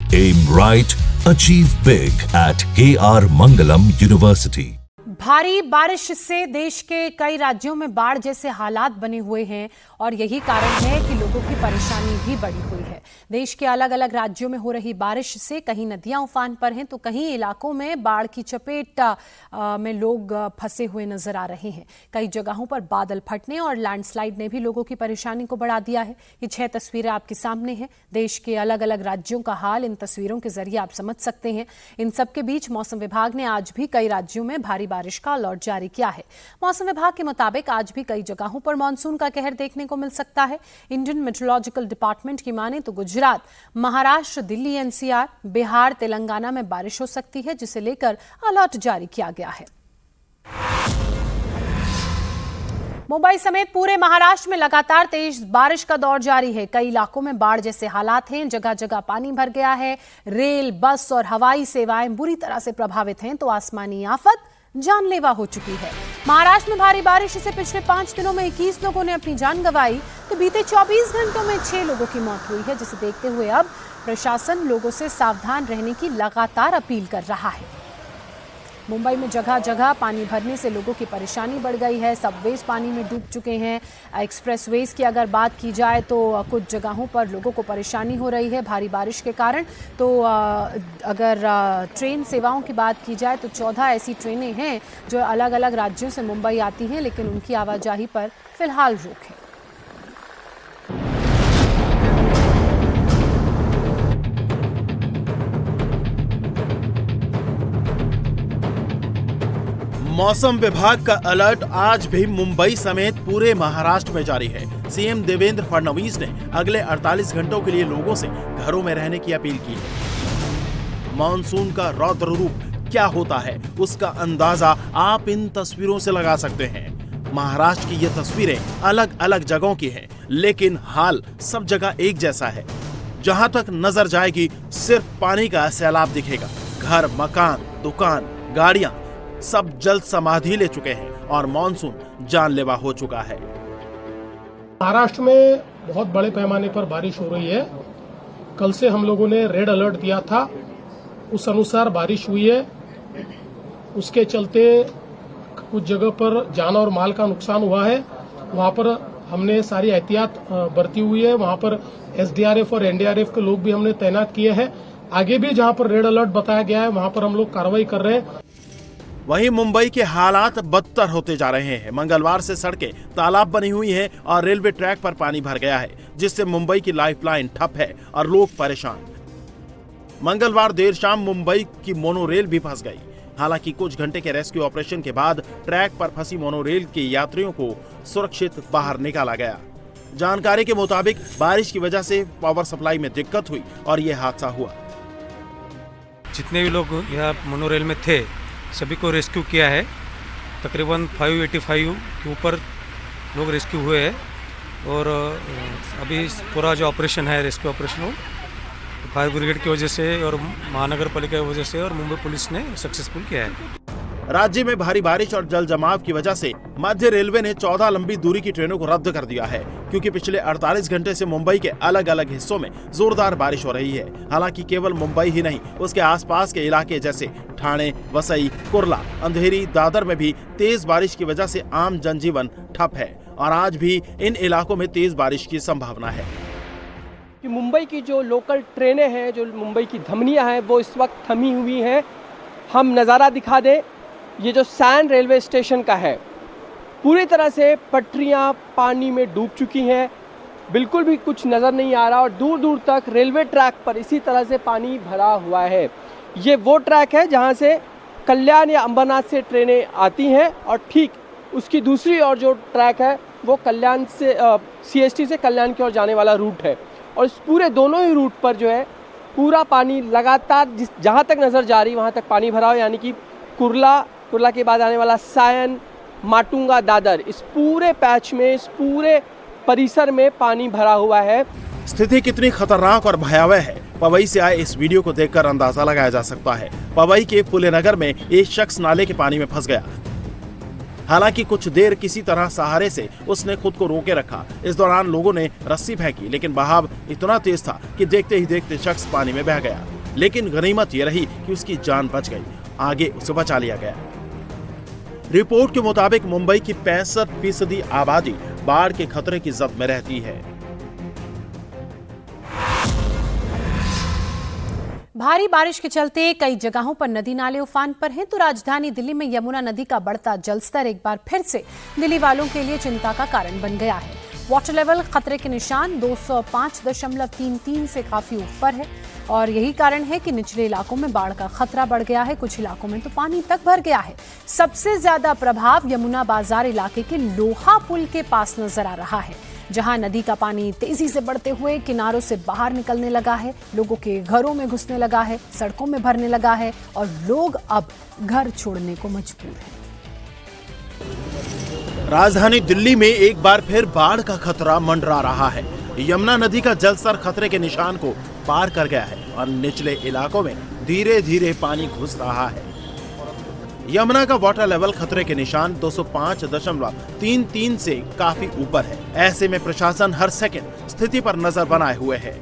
Aim right, achieve big at KR Mangalam University. भारी बारिश से देश के कई राज्यों में बाढ़ जैसे हालात बने हुए हैं और यही कारण है कि लोगों की परेशानी भी बढ़ी हुई है। देश के अलग अलग राज्यों में हो रही बारिश से कहीं नदियां उफान पर हैं तो कहीं इलाकों में बाढ़ की चपेट में लोग फंसे हुए नजर आ रहे हैं। कई जगहों पर बादल फटने और लैंडस्लाइड ने भी लोगों की परेशानी को बढ़ा दिया है। ये 6 तस्वीरें आपके सामने हैं। देश के अलग अलग राज्यों का हाल इन तस्वीरों के जरिए आप समझ सकते हैं। इन सबके बीच मौसम विभाग ने आज भी कई राज्यों में भारी बारिश का अलर्ट जारी किया है। मौसम विभाग के मुताबिक आज भी कई जगहों पर मानसून का कहर देखने को मिल सकता है। इंडियन मेट्रोलॉजिकल डिपार्टमेंट की माने तो गुजरात, महाराष्ट्र, दिल्ली, एनसीआर, बिहार, तेलंगाना में बारिश हो सकती है, जिसे लेकर अलर्ट जारी किया गया है। मुंबई समेत पूरे महाराष्ट्र में लगातार तेज बारिश का दौर जारी है। कई इलाकों में बाढ़ जैसे हालात हैं, जगह जगह पानी भर गया है। रेल, बस और हवाई सेवाएं बुरी तरह से प्रभावित हैं तो आसमानी आफत जानलेवा हो चुकी है। महाराष्ट्र में भारी बारिश से पिछले 5 दिनों में 21 लोगों ने अपनी जान गंवाई तो बीते 24 घंटों में 6 लोगों की मौत हुई है, जिसे देखते हुए अब प्रशासन लोगों से सावधान रहने की लगातार अपील कर रहा है। मुंबई में जगह जगह पानी भरने से लोगों की परेशानी बढ़ गई है। सबवेज पानी में डूब चुके हैं। एक्सप्रेसवेज की अगर बात की जाए तो कुछ जगहों पर लोगों को परेशानी हो रही है भारी बारिश के कारण। तो अगर ट्रेन सेवाओं की बात की जाए तो 14 ऐसी ट्रेनें हैं जो अलग अलग राज्यों से मुंबई आती हैं, लेकिन उनकी आवाजाही पर फिलहाल रोक है। मौसम विभाग का अलर्ट आज भी मुंबई समेत पूरे महाराष्ट्र में जारी है। सीएम देवेंद्र फडणवीस ने अगले 48 घंटों के लिए लोगों से घरों में रहने की अपील की है। मॉनसून का रौद्र रूप क्या होता है उसका अंदाजा आप इन तस्वीरों से लगा सकते हैं। महाराष्ट्र की ये तस्वीरें अलग अलग जगहों की हैं, लेकिन हाल सब जगह एक जैसा है। जहां तक नजर जाएगी सिर्फ पानी का सैलाब दिखेगा। घर, मकान, दुकान, गाड़ियां सब जल समाधि ले चुके हैं और मॉनसून जानलेवा हो चुका है। महाराष्ट्र में बहुत बड़े पैमाने पर बारिश हो रही है। कल से हम लोगों ने रेड अलर्ट दिया था, उस अनुसार बारिश हुई है। उसके चलते कुछ जगह पर जान और माल का नुकसान हुआ है। वहां पर हमने सारी एहतियात बरती हुई है। वहां पर एसडीआरएफ और एनडीआरएफ के लोग भी हमने तैनात किए हैं। आगे भी जहां पर रेड अलर्ट बताया गया है वहां पर हम लोग कार्रवाई कर रहे हैं। वहीं मुंबई के हालात बदतर होते जा रहे हैं। मंगलवार से सड़कें तालाब बनी हुई हैं और रेलवे ट्रैक पर पानी भर गया है, जिससे मुंबई की लाइफलाइन ठप है और लोग परेशान। मंगलवार देर शाम मुंबई की मोनोरेल भी फंस गई। हालांकि कुछ घंटे के रेस्क्यू ऑपरेशन के बाद ट्रैक पर फंसी मोनोरेल के यात्रियों को सुरक्षित बाहर निकाला गया। जानकारी के मुताबिक बारिश की वजह से पावर सप्लाई में दिक्कत हुई और ये हादसा हुआ। जितने भी लोग यहाँ मोनोरेल में थे सभी को रेस्क्यू किया है। तकरीबन 585 के ऊपर लोग रेस्क्यू हुए हैं और अभी पूरा जो ऑपरेशन है रेस्क्यू ऑपरेशन वो फायर ब्रिगेड की वजह से और महानगर पालिका की वजह से और मुंबई पुलिस ने सक्सेसफुल किया है। राज्य में भारी बारिश और जल जमाव की वजह से मध्य रेलवे ने 14 लंबी दूरी की ट्रेनों को रद्द कर दिया है, क्योंकि पिछले 48 घंटे से मुंबई के अलग अलग हिस्सों में जोरदार बारिश हो रही है। हालांकि केवल मुंबई ही नहीं, उसके आसपास के इलाके जैसे ठाणे, वसई, कुर्ला, अंधेरी, दादर में भी तेज बारिश की वजह से आम जनजीवन ठप है और आज भी इन इलाकों में तेज बारिश की संभावना है। कि मुंबई की जो लोकल ट्रेनें हैं, जो मुंबई की धमनियां हैं, वो इस वक्त थमी हुई हैं। हम नज़ारा दिखा दें, ये जो सैन रेलवे स्टेशन का है, पूरी तरह से पटरियां पानी में डूब चुकी हैं। बिल्कुल भी कुछ नज़र नहीं आ रहा और दूर दूर तक रेलवे ट्रैक पर इसी तरह से पानी भरा हुआ है। ये वो ट्रैक है जहां से कल्याण या अंबरनाथ से ट्रेनें आती हैं और ठीक उसकी दूसरी ओर जो ट्रैक है वो कल्याण से सीएसटी से कल्याण की ओर जाने वाला रूट है। और इस पूरे दोनों ही रूट पर जो है पूरा पानी लगातार जहाँ तक नज़र जा रही वहाँ तक पानी भरा हो, यानी कि कुर्ला के बाद आने वाला सायन, माटुंगा, दादर, इस पूरे पैच में, इस पूरे परिसर में पानी भरा हुआ है। स्थिति कितनी खतरनाक और भयावह है पवई से आए इस वीडियो को देखकर अंदाजा लगाया जा सकता है। पवई के फुले नगर में एक शख्स नाले के पानी में फंस गया। हालांकि कुछ देर किसी तरह सहारे से उसने खुद को रोके रखा। इस दौरान लोगों ने रस्सी फेंकी, लेकिन बहाव इतना तेज था कि देखते ही देखते शख्स पानी में बह गया। लेकिन गनीमत ये रही कि उसकी जान बच गई। आगे उसे बचा लिया गया। रिपोर्ट के मुताबिक मुंबई की 65% आबादी बाढ़ के खतरे की जद में रहती है। भारी बारिश के चलते कई जगहों पर नदी नाले उफान पर हैं, तो राजधानी दिल्ली में यमुना नदी का बढ़ता जलस्तर एक बार फिर से दिल्ली वालों के लिए चिंता का कारण बन गया है। वाटर लेवल खतरे के निशान 205.33 से काफी ऊपर है और यही कारण है कि निचले इलाकों में बाढ़ का खतरा बढ़ गया है। कुछ इलाकों में तो पानी तक भर गया है। सबसे ज्यादा प्रभाव यमुना बाजार इलाके के लोहा पुल के पास नजर आ रहा है, जहां नदी का पानी तेजी से बढ़ते हुए किनारों से बाहर निकलने लगा है, लोगों के घरों में घुसने लगा है, सड़कों में भरने लगा है और लोग अब घर छोड़ने को मजबूर हैं। राजधानी दिल्ली में एक बार फिर बाढ़ का खतरा मंडरा रहा है। यमुना नदी का जलस्तर खतरे के निशान को पार कर गया है और निचले इलाकों में धीरे धीरे पानी घुस रहा है। यमुना का वाटर लेवल खतरे के निशान 205.33 से काफी ऊपर है। ऐसे में प्रशासन हर सेकंड स्थिति पर नजर बनाए हुए है।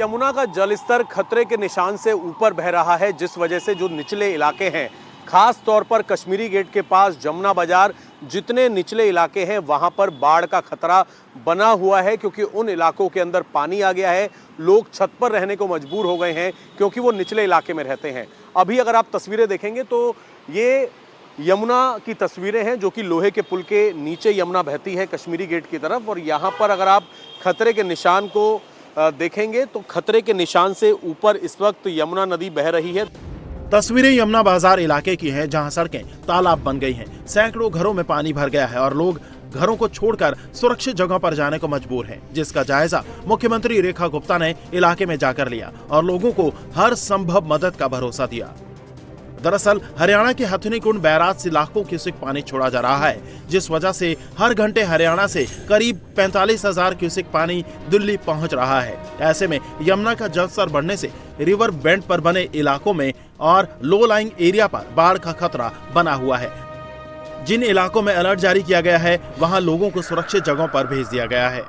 यमुना का जलस्तर खतरे के निशान से ऊपर बह रहा है, जिस वजह से जो निचले इलाके हैं, खास तौर पर कश्मीरी गेट के पास, जमुना बाजार, जितने निचले इलाके हैं वहां पर बाढ़ का खतरा बना हुआ है, क्योंकि उन इलाकों के अंदर पानी आ गया है। लोग छत पर रहने को मजबूर हो गए हैं क्योंकि वो निचले इलाके में रहते हैं। अभी अगर आप तस्वीरें देखेंगे तो ये यमुना की तस्वीरें हैं, जो कि लोहे के पुल के नीचे यमुना बहती है कश्मीरी गेट की तरफ। और यहाँ पर अगर आप खतरे के निशान को देखेंगे तो खतरे के निशान से ऊपर इस वक्त यमुना नदी बह रही है। तस्वीरें यमुना बाजार इलाके की हैं, जहां सड़कें तालाब बन गई हैं। सैकड़ों घरों में पानी भर गया है और लोग घरों को छोड़कर सुरक्षित जगह पर जाने को मजबूर हैं, जिसका जायजा मुख्यमंत्री रेखा गुप्ता ने इलाके में जाकर लिया और लोगों को हर संभव मदद का भरोसा दिया। दरअसल हरियाणा के हथनीकुंड बैराज से लाखों क्यूसेक पानी छोड़ा जा रहा है, जिस वजह से हर घंटे हरियाणा से करीब 45,000 क्यूसेक पानी दिल्ली पहुंच रहा है। ऐसे में यमुना का जलस्तर बढ़ने से रिवर बेंट पर बने इलाकों में और लो लाइंग एरिया पर बाढ़ का खतरा बना हुआ है। जिन इलाकों में अलर्ट जारी किया गया है, वहां लोगों को सुरक्षित जगहों पर भेज दिया गया है।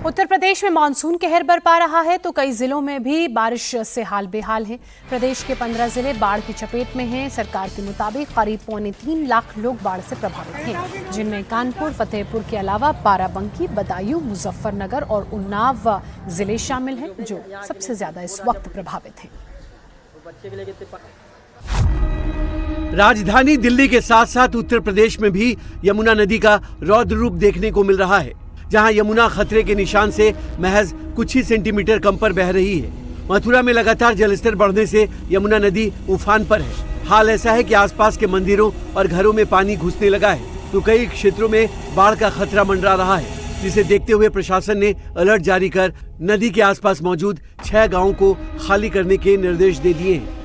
उत्तर प्रदेश में मानसून कहर बरपा रहा है, तो कई जिलों में भी बारिश से हाल बेहाल है। प्रदेश के 15 जिले बाढ़ की चपेट में हैं। सरकार के मुताबिक करीब 3.25 लाख लोग बाढ़ से प्रभावित हैं, जिनमें कानपुर, फतेहपुर के अलावा बाराबंकी, बदायूं, मुजफ्फरनगर और उन्नाव जिले शामिल हैं, जो सबसे ज्यादा इस वक्त प्रभावित हैं। राजधानी दिल्ली के साथ साथ उत्तर प्रदेश में भी यमुना नदी का रौद्र रूप देखने को मिल रहा है, जहां यमुना खतरे के निशान से महज कुछ ही सेंटीमीटर कम पर बह रही है। मथुरा में लगातार जलस्तर बढ़ने से यमुना नदी उफान पर है। हाल ऐसा है कि आसपास के मंदिरों और घरों में पानी घुसने लगा है, तो कई क्षेत्रों में बाढ़ का खतरा मंडरा रहा है, जिसे देखते हुए प्रशासन ने अलर्ट जारी कर नदी के आसपास मौजूद 6 गाँवों को खाली करने के निर्देश दे दिए हैं।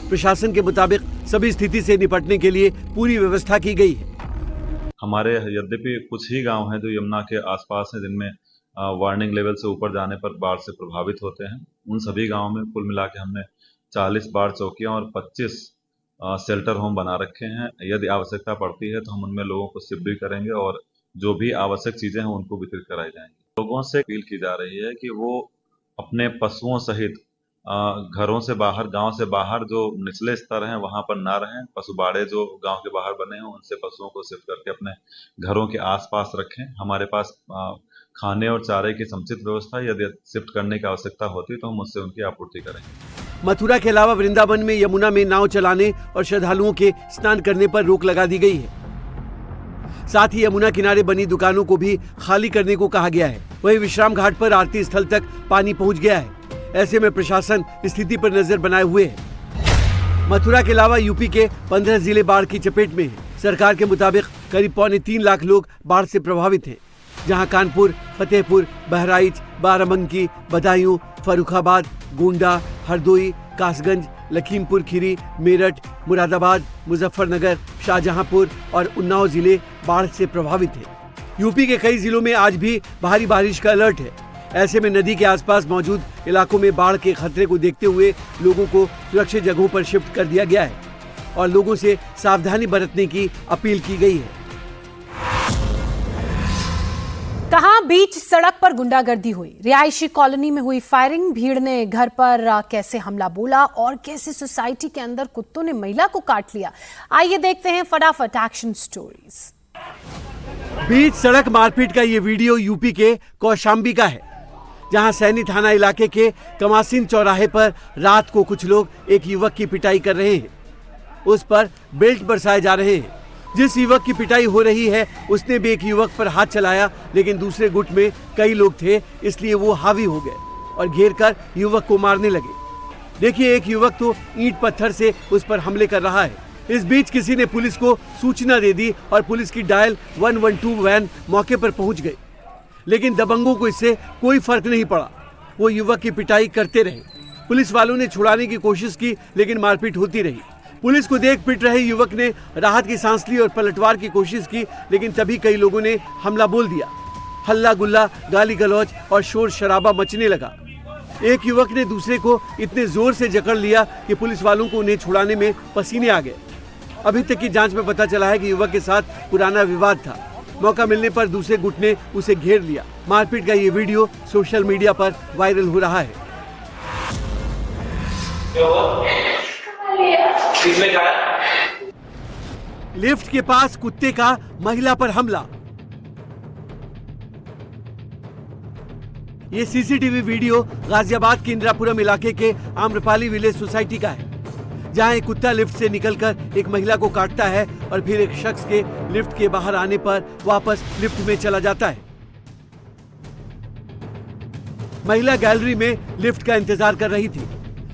प्रशासन के मुताबिक सभी स्थिति से निपटने के लिए पूरी व्यवस्था की गई है। हमारे यद्यपि कुछ ही गांव हैं जो यमुना के आसपास हैं, जिनमें वार्निंग लेवल से ऊपर जाने पर बाढ़ से प्रभावित होते हैं। उन सभी गांवों में कुल मिला के हमने 40 बाढ़ चौकियां और 25 शेल्टर होम बना रखे हैं। यदि आवश्यकता पड़ती है तो हम उनमें लोगों को शिफ्ट भी करेंगे और जो भी आवश्यक चीजें हैं उनको वितरित कराई जाएंगी। लोगों से अपील की जा रही है कि वो अपने पशुओं सहित घरों से बाहर, गांव से बाहर जो निचले स्तर हैं वहां पर ना रहें। पशु बाड़े जो गांव के बाहर बने हैं उनसे पशुओं को शिफ्ट करके अपने घरों के आसपास रखें। हमारे पास खाने और चारे की समुचित व्यवस्था, यदि शिफ्ट करने की आवश्यकता होती तो हम उससे उनकी आपूर्ति करेंगे। मथुरा के अलावा वृंदावन में यमुना में नाव चलाने और श्रद्धालुओं के स्नान करने पर रोक लगा दी गई है। साथ ही यमुना किनारे बनी दुकानों को भी खाली करने को कहा गया है। वहीं विश्राम घाट पर आरती स्थल तक पानी पहुंच गया है। ऐसे में प्रशासन स्थिति पर नजर बनाए हुए है। मथुरा के अलावा यूपी के 15 जिले बाढ़ की चपेट में हैं। सरकार के मुताबिक करीब 3.25 लाख लोग बाढ़ से प्रभावित हैं, जहां कानपुर, फतेहपुर, बहराइच, बाराबंकी, बदायूं, फर्रुखाबाद, गोंडा, हरदोई, कासगंज, लखीमपुर खीरी, मेरठ, मुरादाबाद, मुजफ्फरनगर, शाहजहांपुर और उन्नाव जिले बाढ़ से प्रभावित हैं। यूपी के कई जिलों में आज भी भारी बारिश का अलर्ट है। ऐसे में नदी के आसपास मौजूद इलाकों में बाढ़ के खतरे को देखते हुए लोगों को सुरक्षित जगहों पर शिफ्ट कर दिया गया है और लोगों से सावधानी बरतने की अपील की गई है। कहां बीच सड़क पर गुंडागर्दी हुई, रिहायशी कॉलोनी में हुई फायरिंग, भीड़ ने घर पर कैसे हमला बोला और कैसे सोसाइटी के अंदर कुत्तों ने महिला को काट लिया। आइए देखते हैं फटाफट एक्शन स्टोरीज। बीच सड़क मारपीट का ये वीडियो यूपी के कौशाम्बी का है, जहां सैनी थाना इलाके के कमासिन चौराहे पर रात को कुछ लोग एक युवक की पिटाई कर रहे हैं। उस पर बेल्ट बरसाए जा रहे हैं। जिस युवक की पिटाई हो रही है उसने भी एक युवक पर हाथ चलाया, लेकिन दूसरे गुट में कई लोग थे, इसलिए वो हावी हो गए और घेर कर युवक को मारने लगे। देखिए, एक युवक तो ईंट पत्थर से उस पर हमले कर रहा है। इस बीच किसी ने पुलिस को सूचना दे दी और पुलिस की डायल 112 वैन मौके पर पहुंच गई, लेकिन दबंगों को इससे कोई फर्क नहीं पड़ा। वो युवक की पिटाई करते रहे। पुलिस वालों ने छुड़ाने की कोशिश की, लेकिन मारपीट होती रही। पुलिस को देख पिट रहे युवक ने राहत की सांस ली और पलटवार की कोशिश की, लेकिन तभी कई लोगों ने हमला बोल दिया। हल्ला गुल्ला, गाली गलौज और शोर शराबा मचने लगा। एक युवक ने दूसरे को इतने जोर से जकड़ लिया कि पुलिस वालों को उन्हें छुड़ाने में पसीने आ गए। अभी तक की जांच में पता चला है कि युवक के साथ पुराना विवाद था। मौका मिलने पर दूसरे गुट ने उसे घेर लिया। मारपीट का ये वीडियो सोशल मीडिया पर वायरल हो रहा है। लिफ्ट के पास कुत्ते का महिला पर हमला। ये सीसीटीवी वीडियो गाजियाबाद के इंदिरापुरम इलाके के आम्रपाली विलेज सोसाइटी का है, जहां एक कुत्ता लिफ्ट से निकलकर एक महिला को काटता है और फिर एक शख्स के लिफ्ट के बाहर आने पर वापस लिफ्ट में चला जाता है। महिला गैलरी में लिफ्ट का इंतजार कर रही थी,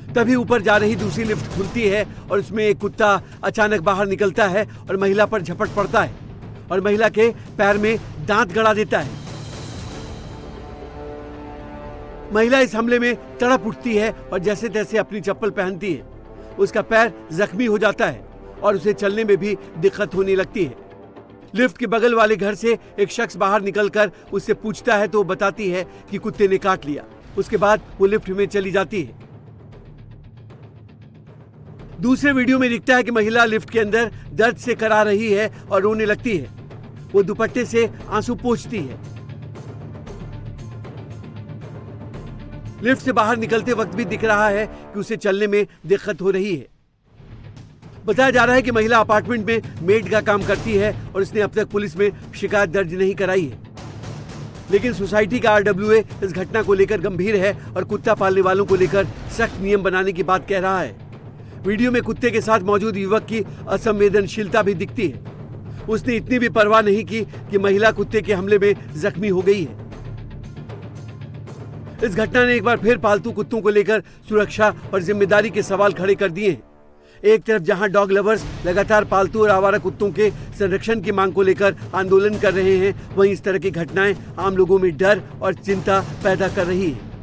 तभी ऊपर जा रही दूसरी लिफ्ट खुलती है और उसमें एक कुत्ता अचानक बाहर निकलता है और महिला पर झपट पड़ता है और महिला के पैर में दांत गड़ा देता है। महिला इस हमले में तड़प उठती है और जैसे तैसे अपनी चप्पल पहनती है। उसका पैर जख्मी हो जाता है और उसे चलने में भी दिक्कत होने लगती है। लिफ्ट के बगल वाले घर से एक शख्स बाहर निकलकर उससे पूछता है तो वो बताती है कि कुत्ते ने काट लिया। उसके बाद वो लिफ्ट में चली जाती है। दूसरे वीडियो में दिखता है कि महिला लिफ्ट के अंदर दर्द से करा रही है और रोने लगती है। वो दुपट्टे से आंसू पोंछती है। लिफ्ट से बाहर निकलते वक्त भी दिख रहा है कि उसे चलने में दिक्कत हो रही है। बताया जा रहा है कि महिला अपार्टमेंट में मेड का काम करती है और उसने अब तक पुलिस में शिकायत दर्ज नहीं कराई है, लेकिन सोसाइटी का RWA इस घटना को लेकर गंभीर है और कुत्ता पालने वालों को लेकर सख्त नियम बनाने की बात कह रहा है। वीडियो में कुत्ते के साथ मौजूद युवक की असंवेदनशीलता भी दिखती है। उसने इतनी भी परवाह नहीं की कि महिला कुत्ते के हमले में जख्मी हो गई है। इस घटना ने एक बार फिर पालतू कुत्तों को लेकर सुरक्षा और जिम्मेदारी के सवाल खड़े कर दिए हैं। एक तरफ जहां डॉग लवर्स लगातार पालतू और आवारा कुत्तों के संरक्षण की मांग को लेकर आंदोलन कर रहे हैं, वहीं इस तरह की घटनाएं आम लोगों में डर और चिंता पैदा कर रही है।